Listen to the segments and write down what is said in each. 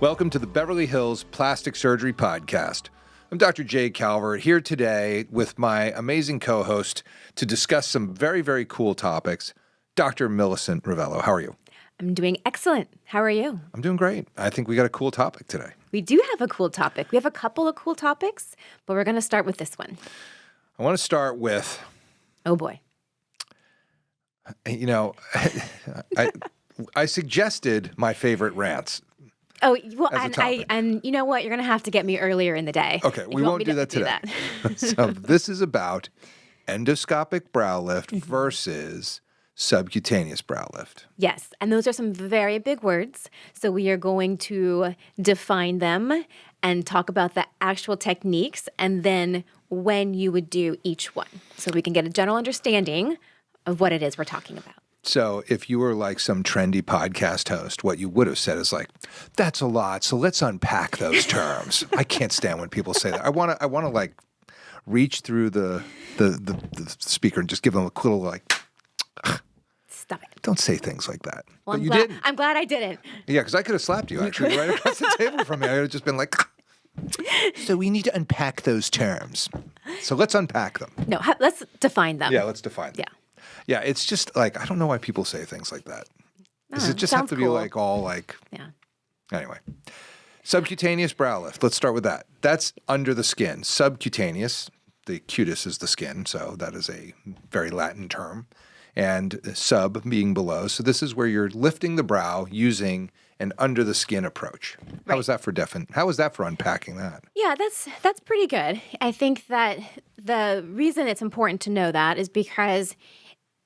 Welcome to the Beverly Hills Plastic Surgery Podcast. I'm Dr. Jay Calvert here today with my amazing co-host to discuss some very, very cool topics, Dr. Millicent Rovelo. How are you? I'm doing excellent. How are you? I'm doing great. I think we got a cool topic today. We do have a cool topic. We have a couple of cool topics, but we're going to start with this one. I want to start with... Oh, boy. You know, I suggested my favorite rants. Oh, well, and you know what? You're going to have to get me earlier in the day. Okay, we won't do that today. So this is about endoscopic brow lift versus subcutaneous brow lift. Yes, and those are some very big words. So we are going to define them and talk about the actual techniques and then when you would do each one so we can get a general understanding of what it is we're talking about. So if you were like some trendy podcast host, what you would have said is like, that's a lot, so let's unpack those terms. I can't stand when people say that. I want to like reach through the speaker and just give them a little like, stop it. Don't say things like that. Well, but you didn't. I'm glad I didn't. Yeah, because I could have slapped you actually right across the table from me. I would have just been like, so we need to unpack those terms. So let's unpack them. No, let's define them. Yeah, let's define them. Yeah. Yeah, it's just like, I don't know why people say things like that. Does it just have to be like all like... Yeah. Anyway. Subcutaneous brow lift. Let's start with that. That's under the skin. Subcutaneous, the cutis is the skin, so that is a very Latin term. And sub being below. So this is where you're lifting the brow using an under the skin approach. How is that for unpacking that? Yeah, that's pretty good. I think that the reason it's important to know that is because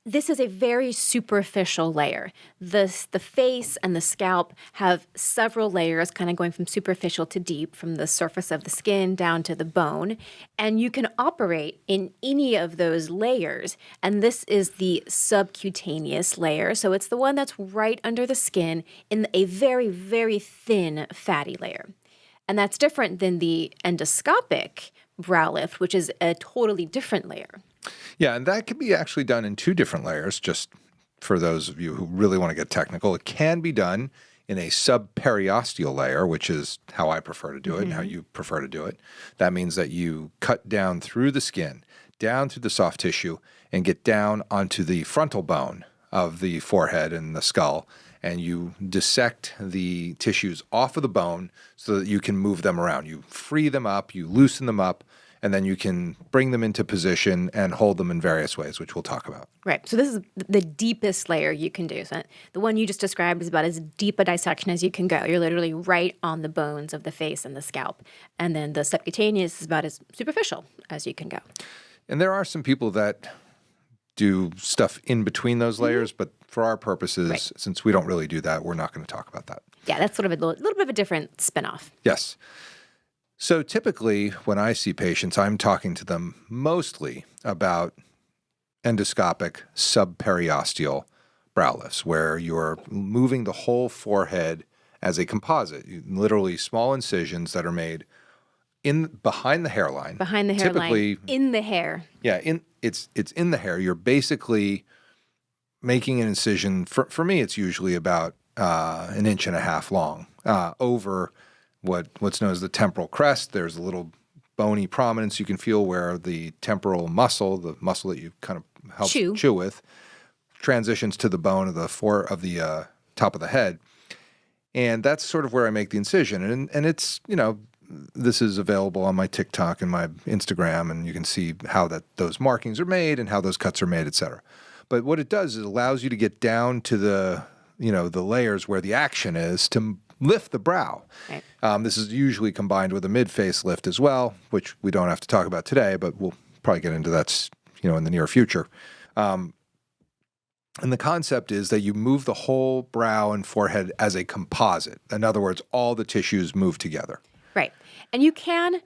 this is a very superficial layer. The face and the scalp have several layers kind of going from superficial to deep, from the surface of the skin down to the bone. And you can operate in any of those layers. And this is the subcutaneous layer. So it's the one that's right under the skin in a very, very thin fatty layer. And that's different than the endoscopic brow lift, which is a totally different layer. Yeah, and that can be actually done in two different layers, just for those of you who really want to get technical. It can be done in a subperiosteal layer, which is how I prefer to do it and how you prefer to do it. That means that you cut down through the skin, down through the soft tissue, and get down onto the frontal bone of the forehead and the skull, and you dissect the tissues off of the bone so that you can move them around. You free them up, you loosen them up, and then you can bring them into position and hold them in various ways, which we'll talk about. Right. So this is the deepest layer you can do. So the one you just described is about as deep a dissection as you can go. You're literally right on the bones of the face and the scalp. And then the subcutaneous is about as superficial as you can go. And there are some people that do stuff in between those layers, but for our purposes, since we don't really do that, we're not going to talk about that. Yeah, that's sort of a little bit of a different spin-off. Yes. So typically, when I see patients, I'm talking to them mostly about endoscopic subperiosteal brow lifts, where you're moving the whole forehead as a composite, literally small incisions that are made behind the hairline. Behind the hairline, typically, in the hair. Yeah, it's in the hair. You're basically making an incision. For me, it's usually about 1.5 inches long over what's known as the temporal crest. There's a little bony prominence you can feel where the temporal muscle, the muscle that you kind of help chew with, transitions to the bone of the top of the head. And that's sort of where I make the incision. And it's, this is available on my TikTok and my Instagram, and you can see how those markings are made and how those cuts are made, et cetera. But what it does is it allows you to get down to the layers where the action is to lift the brow. Right. This is usually combined with a mid-face lift as well, which we don't have to talk about today, but we'll probably get into that, in the near future. And the concept is that you move the whole brow and forehead as a composite. In other words, all the tissues move together. Right. And you can,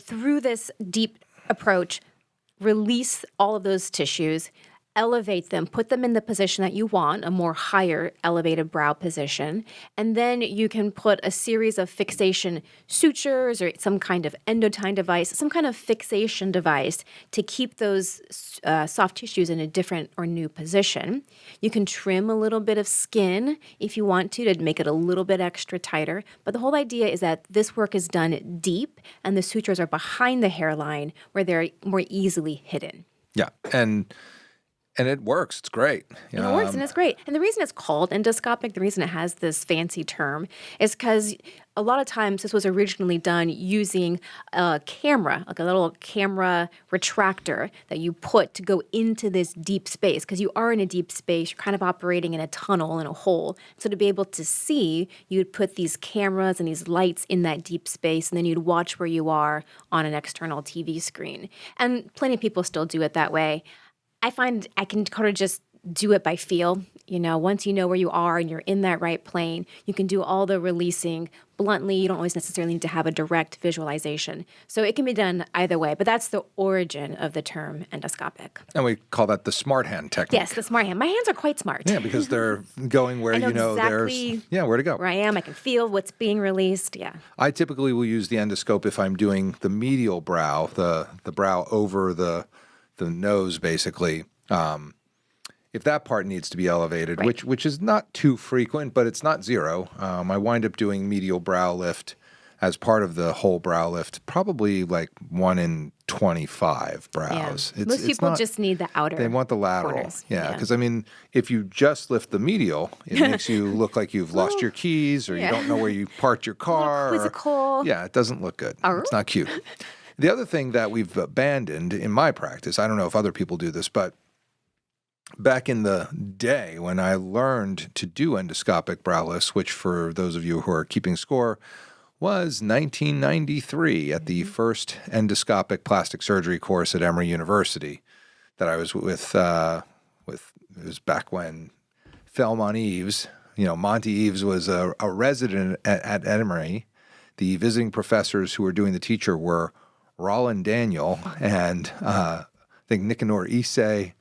through this deep approach, release all of those tissues elevate them, put them in the position that you want, a more higher elevated brow position, and then you can put a series of fixation sutures or some kind of endotyne device, some kind of fixation device to keep those soft tissues in a different or new position. You can trim a little bit of skin if you want to make it a little bit extra tighter, but the whole idea is that this work is done deep and the sutures are behind the hairline where they're more easily hidden. Yeah. And it works. It's great. And it works, and it's great. And the reason it's called endoscopic, the reason it has this fancy term, is because a lot of times this was originally done using a camera, like a little camera retractor that you put to go into this deep space. Because you are in a deep space, you're kind of operating in a tunnel, in a hole. So to be able to see, you'd put these cameras and these lights in that deep space, and then you'd watch where you are on an external TV screen. And plenty of people still do it that way. I find I can kind of just do it by feel. Once you know where you are and you're in that right plane, you can do all the releasing bluntly. You don't always necessarily need to have a direct visualization. So it can be done either way, but that's the origin of the term endoscopic. And we call that the smart hand technique. Yes, the smart hand. My hands are quite smart. Yeah, because they're going where exactly there's where to go. Where I am, I can feel what's being released. Yeah. I typically will use the endoscope if I'm doing the medial brow, the brow over the nose, basically. If that part needs to be elevated, right. which is not too frequent, but it's not zero. I wind up doing medial brow lift as part of the whole brow lift, probably like 1 in 25 brows. Yeah. Most people just need the outer. They want the lateral. Corners. Yeah, because if you just lift the medial, it makes you look like you've lost your keys or you don't know where you parked your car. Quizzical. Yeah, it doesn't look good. It's not cute. The other thing that we've abandoned in my practice, I don't know if other people do this, but back in the day when I learned to do endoscopic brow lifts, which for those of you who are keeping score was 1993 at the first endoscopic plastic surgery course at Emory University that I was with it was back when Thelmon Eves, Monty Eves was a resident at Emory. The visiting professors who were doing the teacher were Roland Daniel and I think Nicanor Issei.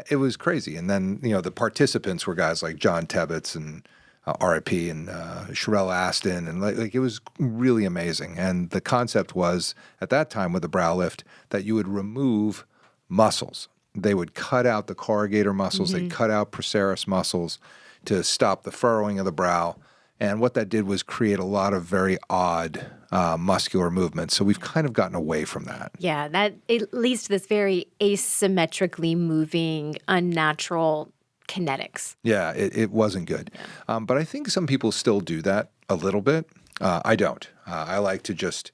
It was crazy. And then, the participants were guys like John Tebbets and R.I.P. and Sherelle Aston. And it was really amazing. And the concept was, at that time with the brow lift, that you would remove muscles. They would cut out the corrugator muscles. They'd cut out procerus muscles to stop the furrowing of the brow. And what that did was create a lot of very odd muscular movements. So we've kind of gotten away from that. Yeah, that it leads to this very asymmetrically moving, unnatural kinetics. Yeah, it wasn't good. Yeah. But I think some people still do that a little bit. I don't. I like to just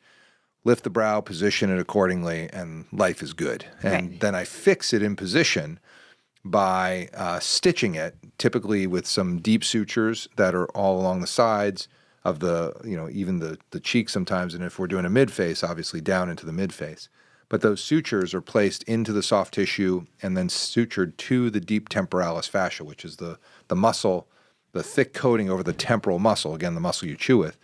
lift the brow, position it accordingly, and life is good. And then I fix it in position by stitching it, typically with some deep sutures that are all along the sides of the, even the cheek sometimes, and if we're doing a mid-face, obviously down into the mid-face. But those sutures are placed into the soft tissue and then sutured to the deep temporalis fascia, which is the muscle, the thick coating over the temporal muscle, again, the muscle you chew with.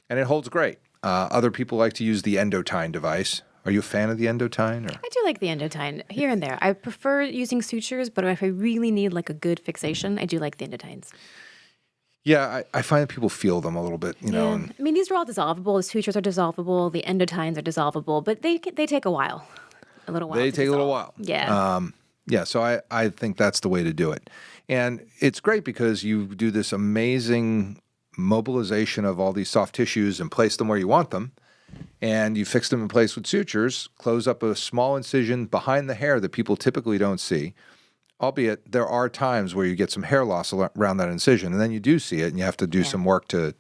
And it holds great. Other people like to use the endotyne device. Are you a fan of the endotyne? Or? I do like the endotyne here and there. I prefer using sutures, but if I really need like a good fixation, I do like the endotynes. Yeah, I find that people feel them a little bit, Yeah. And I mean, these are all dissolvable. The sutures are dissolvable. The endotynes are dissolvable, but they take a while, a little while. They take a little while. Yeah. So I think that's the way to do it. And it's great because you do this amazing mobilization of all these soft tissues and place them where you want them. And you fix them in place with sutures, close up a small incision behind the hair that people typically don't see. Albeit there are times where you get some hair loss around that incision, and then you do see it, and you have to do some work to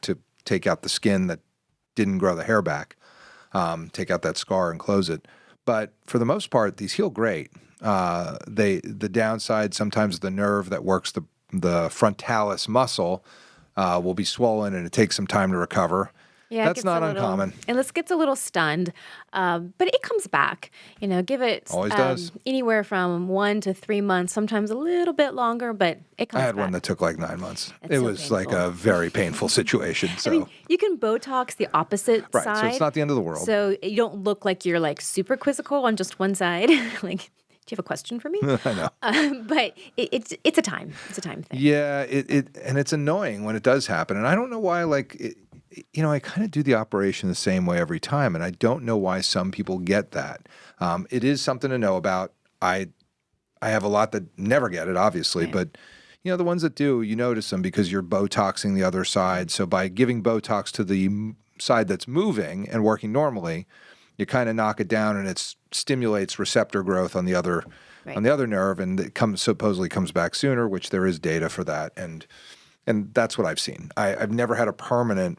take out the skin that didn't grow the hair back, take out that scar and close it. But for the most part, these heal great. The downside, sometimes the nerve that works the frontalis muscle will be swollen, and it takes some time to recover. Yeah, that's not uncommon. And this gets a little stunned, but it comes back. Give it always does. Anywhere from 1 to 3 months, sometimes a little bit longer, but it comes back. I had one that took like 9 months. It's it so was painful. like a very painful situation. So. I mean, you can Botox the opposite right, side. so it's not the end of the world. So you don't look like you're like super quizzical on just one side. Like you have a question for me? I know. But it's a time. It's a time thing. Yeah, and it's annoying when it does happen. And I don't know why, I kind of do the operation the same way every time, and I don't know why some people get that. It is something to know about. I have a lot that never get it, obviously, Right. but the ones that do, you notice them because you're Botoxing the other side. So by giving Botox to the side that's moving and working normally, you kind of knock it down, and it stimulates receptor growth on the other Right. nerve, and it supposedly comes back sooner, which there is data for that, and that's what I've seen. I've never had a permanent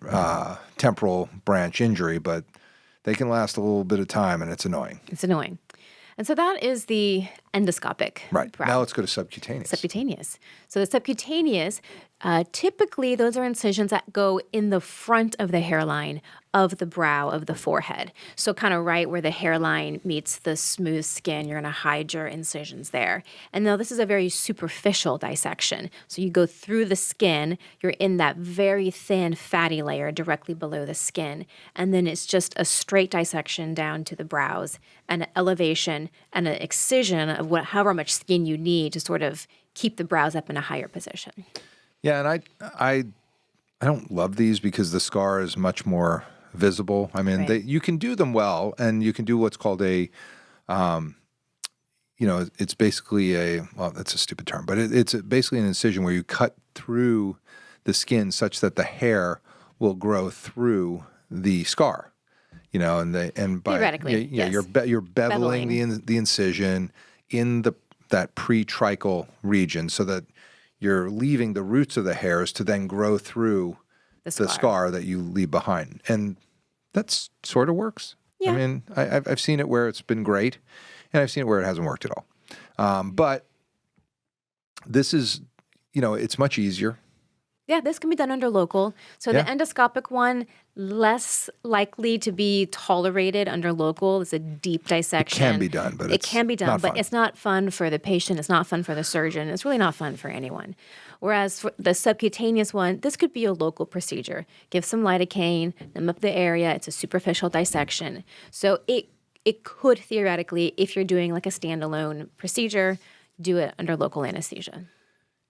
temporal branch injury, but they can last a little bit of time, and it's annoying. It's annoying. And so that is the endoscopic Right. brow. Now let's go to subcutaneous. Subcutaneous. So the subcutaneous, typically those are incisions that go in the front of the hairline of the brow of the forehead. So kind of right where the hairline meets the smooth skin, you're going to hide your incisions there. And now this is a very superficial dissection. So you go through the skin, you're in that very thin fatty layer directly below the skin. And then it's just a straight dissection down to the brows, and an elevation and an excision of however much skin you need to sort of keep the brows up in a higher position. Yeah, and I don't love these because the scar is much more visible. I mean, Right. you can do them well, and you can do what's called a, it's basically that's a stupid term, but it's basically an incision where you cut through the skin such that the hair will grow through the scar. And by Theoretically, yes. you're beveling the incision in that pretrichal region so that you're leaving the roots of the hairs to then grow through the scar that you leave behind. And that sort of works. Yeah. I mean, I've seen it where it's been great, and I've seen it where it hasn't worked at all. But this is, it's much easier. Yeah, this can be done under local. So Yeah. the endoscopic one, less likely to be tolerated under local. It's a deep dissection. Can be done, but it can be done, not but fun. it's not fun for the patient. It's not fun for the surgeon. It's really not fun for anyone. Whereas for the subcutaneous one, this could be a local procedure. Give some lidocaine, numb up the area. It's a superficial dissection. So it could theoretically, if you're doing like a standalone procedure, do it under local anesthesia.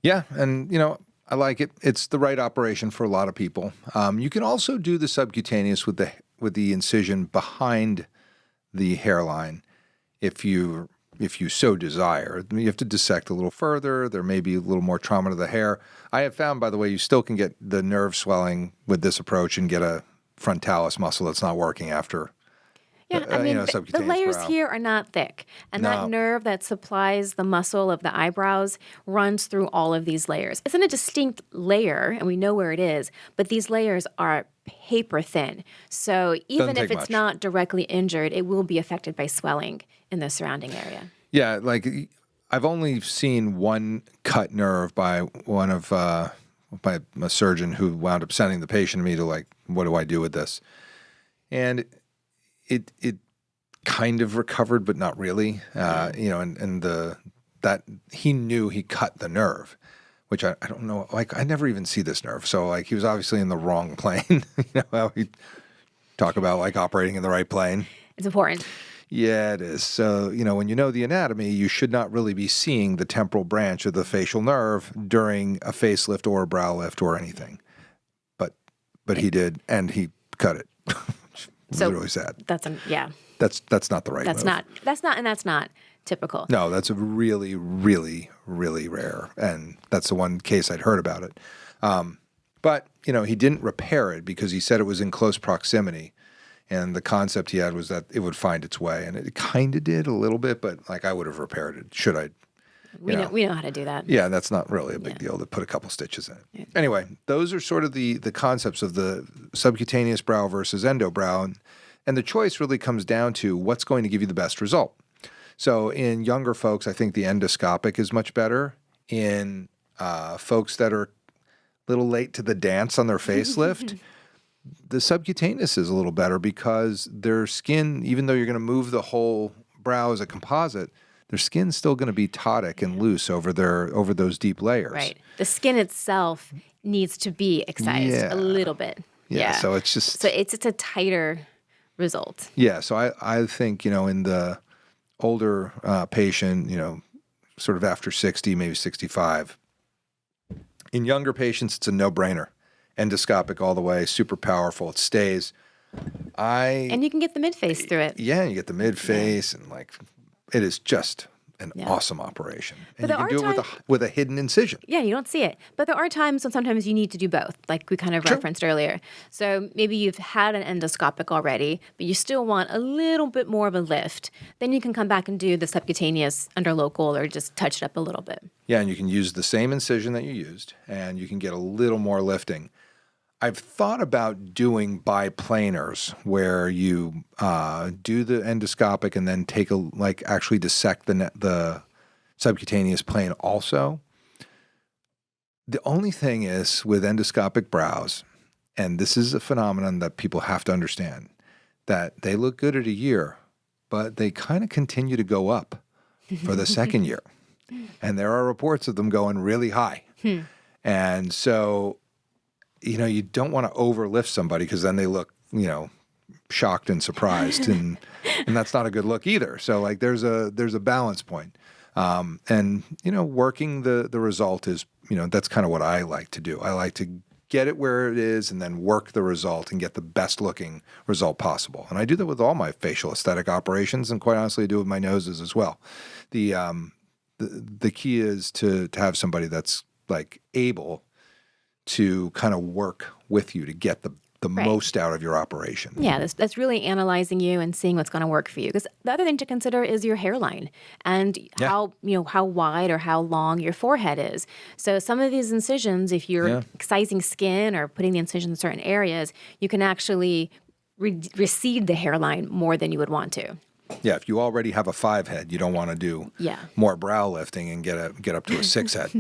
Yeah, and I like it. It's the right operation for a lot of people. You can also do the subcutaneous with the incision behind the hairline, if you so desire. You have to dissect a little further. There may be a little more trauma to the hair. I have found, by the way, you still can get the nerve swelling with this approach and get a frontalis muscle that's not working after. Yeah, I mean, the subcutaneous layers brow. here are not thick. And No. that nerve that supplies the muscle of the eyebrows runs through all of these layers. It's in a distinct layer, and we know where it is, but these layers are paper thin. So even Doesn't if take it's much. not directly injured, it will be affected by swelling in the surrounding area. Yeah, like I've only seen one cut nerve by one of by a surgeon who wound up sending the patient to me to what do I do with this? And it kind of recovered, but not really. And that he knew he cut the nerve, which I don't know. I never even see this nerve, so he was obviously in the wrong plane. How we talk about operating in the right plane. It's important. Yeah, it is. So, when you know the anatomy, you should not really be seeing the temporal branch of the facial nerve during a facelift or a brow lift or anything. But he did, and he cut it. Which was really sad. That's not the right move. That's not typical. No, that's a really, really, really rare. And that's the one case I'd heard about it. But, he didn't repair it because he said it was in close proximity. And the concept he had was that it would find its way. And it kind of did a little bit, but I would have repaired it. Should I? We know how to do that. Yeah, that's not really a big deal to put a couple stitches in it. Yeah. Anyway, those are sort of the concepts of the subcutaneous brow versus endo brow. And the choice really comes down to what's going to give you the best result. So in younger folks, I think the endoscopic is much better. In folks that are a little late to the dance on their facelift, the subcutaneous is a little better because their skin, even though you're going to move the whole brow as a composite, their skin's still going to be tonic and loose over those deep layers. Right. The skin itself needs to be excised a little bit. Yeah. So it's just it's a tighter result. Yeah. So I think in the older patient, sort of after 60, maybe 65. In younger patients, it's a no-brainer. Endoscopic all the way, super powerful. It stays. And you can get the mid-face through it. Yeah, you get the mid-face, and it is just an awesome operation. And you can do it with a hidden incision. Yeah, you don't see it. But there are times when sometimes you need to do both, like we kind of referenced earlier. So maybe you've had an endoscopic already, but you still want a little bit more of a lift. Then you can come back and do the subcutaneous under local or just touch it up a little bit. Yeah, and you can use the same incision that you used, and you can get a little more lifting. I've thought about doing biplanars where you do the endoscopic and then actually dissect the subcutaneous plane also. The only thing is with endoscopic brows, and this is a phenomenon that people have to understand, that they look good at a year, but they kind of continue to go up for the second year. And there are reports of them going really high. And so you don't want to overlift somebody because then they look, shocked and surprised, and that's not a good look either. So there's a balance point, and working the result is that's kind of what I like to do. I like to get it where it is and then work the result and get the best looking result possible. And I do that with all my facial aesthetic operations, and quite honestly, I do it with my noses as well. The key is to have somebody that's able to kind of work with you to get the most out of your operation. Yeah, that's really analyzing you and seeing what's going to work for you. Because the other thing to consider is your hairline and how wide or how long your forehead is. So some of these incisions, if you're excising skin or putting the incision in certain areas, you can actually recede the hairline more than you would want to. Yeah, if you already have a 5 head, you don't want to do more brow lifting and get up to a 6 head.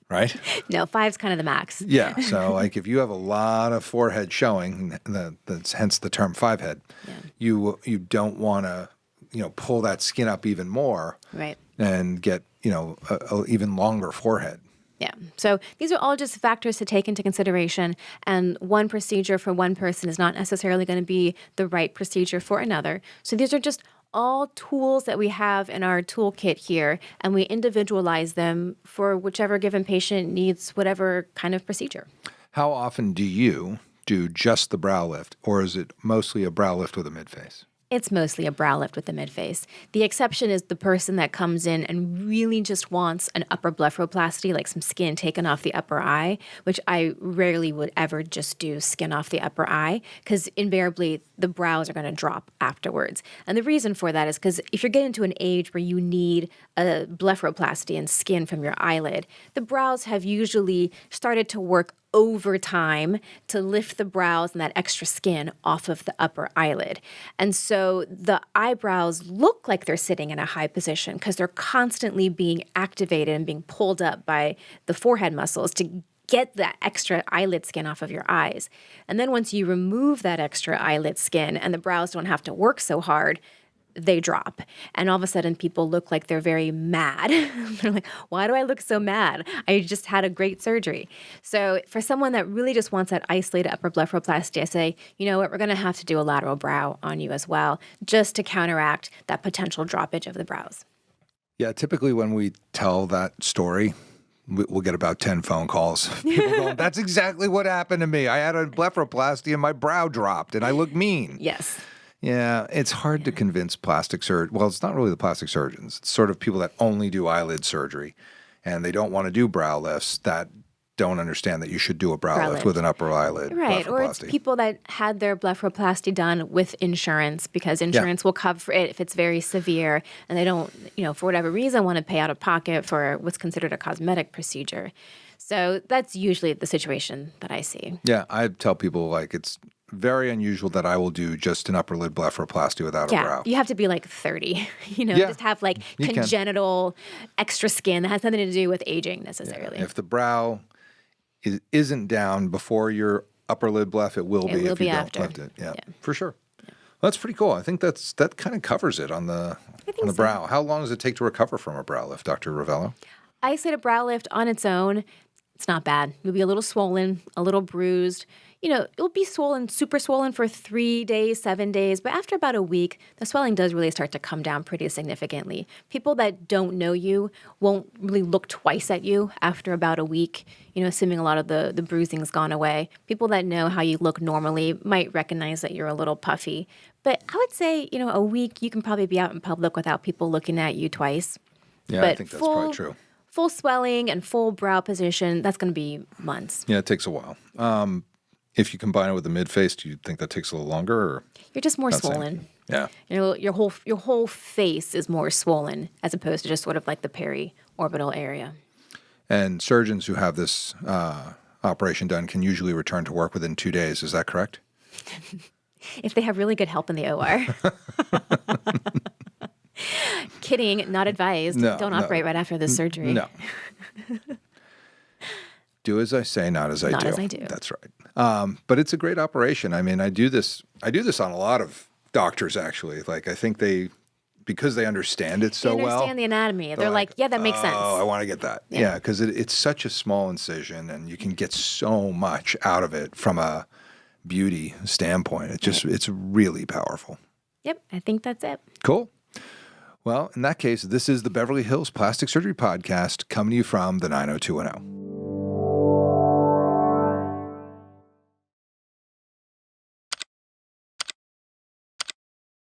Right? No, 5's kind of the max. Yeah. So if you have a lot of forehead showing, that's hence the term 5 head, you don't want to, pull that skin up even more and get, a even longer forehead. Yeah. So these are all just factors to take into consideration. And one procedure for one person is not necessarily going to be the right procedure for another. So these are just all tools that we have in our toolkit here, and we individualize them for whichever given patient needs whatever kind of procedure. How often do you do just the brow lift, or is it mostly a brow lift with a midface? It's mostly a brow lift with the midface. The exception is the person that comes in and really just wants an upper blepharoplasty, like some skin taken off the upper eye, which I rarely would ever just do skin off the upper eye, because invariably the brows are going to drop afterwards. And the reason for that is because if you're getting to an age where you need a blepharoplasty and skin from your eyelid, the brows have usually started to work over time to lift the brows and that extra skin off of the upper eyelid. And so the eyebrows look like they're sitting in a high position because they're constantly being activated and being pulled up by the forehead muscles to get that extra eyelid skin off of your eyes. And then once you remove that extra eyelid skin and the brows don't have to work so hard, they drop. And all of a sudden people look like they're very mad. They're like, why do I look so mad? I just had a great surgery. So for someone that really just wants that isolated upper blepharoplasty, I say, you know what, we're going to have to do a lateral brow on you as well, just to counteract that potential droppage of the brows. Yeah, typically when we tell that story, we'll get about 10 phone calls. People going, that's exactly what happened to me. I had a blepharoplasty and my brow dropped and I look mean. Yes. Yeah, it's hard to convince plastic surgeons. Well, it's not really the plastic surgeons. It's sort of people that only do eyelid surgery, and they don't want to do brow lifts that don't understand that you should do a brow lift with an upper eyelid Right, or it's people that had their blepharoplasty done with insurance because insurance will cover it if it's very severe, and they don't, for whatever reason, want to pay out of pocket for what's considered a cosmetic procedure. So that's usually the situation that I see. Yeah, I tell people it's very unusual that I will do just an upper lid blepharoplasty without a brow. You have to be 30, just have congenital extra skin that has nothing to do with aging necessarily. Yeah. If the brow isn't down before your upper lid bleph, it will be if you don't lift it. Yeah, for sure. Yeah. Well, that's pretty cool. I think that kind of covers it on the brow. How long does it take to recover from a brow lift, Dr. Rovelo? Isolated brow lift on its own, It's not bad. You'll be a little swollen, a little bruised. It'll be swollen, super swollen for 3 days, 7 days, but after about a week, the swelling does really start to come down pretty significantly. People that don't know you won't really look twice at you after about a week, assuming a lot of the bruising's gone away. People that know how you look normally might recognize that you're a little puffy. But I would say, a week, you can probably be out in public without people looking at you twice. Yeah, but I think that's probably true. Full swelling and full brow position, that's going to be months. Yeah, it takes a while. If you combine it with the mid-face, do you think that takes a little longer? Or you're just more not swollen. Yeah. Your whole face is more swollen as opposed to just sort of like the peri-orbital area. And surgeons who have this operation done can usually return to work within 2 days. Is that correct? If they have really good help in the OR. Kidding, not advised. Don't operate right after the surgery. No. Do as I say, not as I do. Not as I do. That's right. But it's a great operation. I mean, I do this on a lot of doctors, actually. Like, I think because they understand it so well. They understand the anatomy. They're like, yeah, that makes sense. Oh, I want to get that. Yeah, because it's such a small incision, and you can get so much out of it from a beauty standpoint. It's really powerful. Yep, I think that's it. Cool. Well, in that case, this is the Beverly Hills Plastic Surgery Podcast coming to you from the 90210.